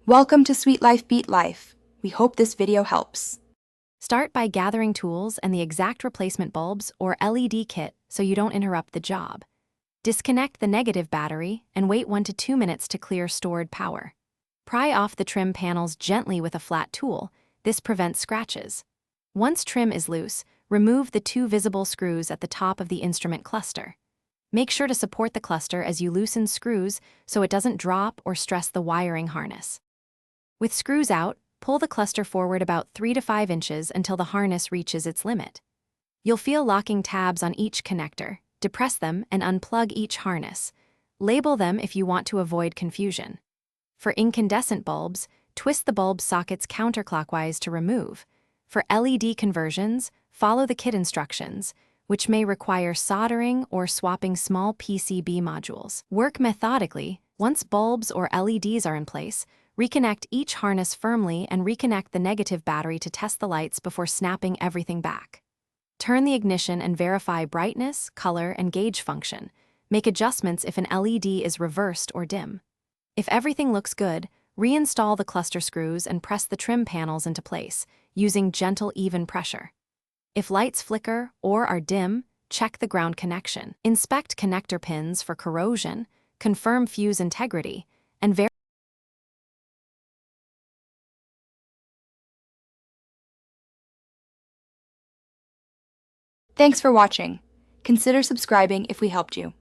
Welcome to Sweet Life Beat Life. We hope this video helps. Start by gathering tools and the exact replacement bulbs or LED kit so you don't interrupt the job. Disconnect the negative battery and wait 1 to 2 minutes to clear stored power. Pry off the trim panels gently with a flat tool. This prevents scratches. Once trim is loose, remove the 2 visible screws at the top of the instrument cluster. Make sure to support the cluster as you loosen screws so it doesn't drop or stress the wiring harness. With screws out, pull the cluster forward about 3 to 5 inches until the harness reaches its limit. You'll feel locking tabs on each connector. Depress them and unplug each harness. Label them if you want to avoid confusion. For incandescent bulbs, twist the bulb sockets counterclockwise to remove. For LED conversions, follow the kit instructions, which may require soldering or swapping small PCB modules. Work methodically. Once bulbs or LEDs are in place, reconnect each harness firmly and reconnect the negative battery to test the lights before snapping everything back. Turn the ignition and verify brightness, color, and gauge function. Make adjustments if an LED is reversed or dim. If everything looks good, reinstall the cluster screws and press the trim panels into place, using gentle, even pressure. If lights flicker or are dim, check the ground connection. Inspect connector pins for corrosion, confirm fuse integrity, and verify. Thanks for watching. Consider subscribing if we helped you.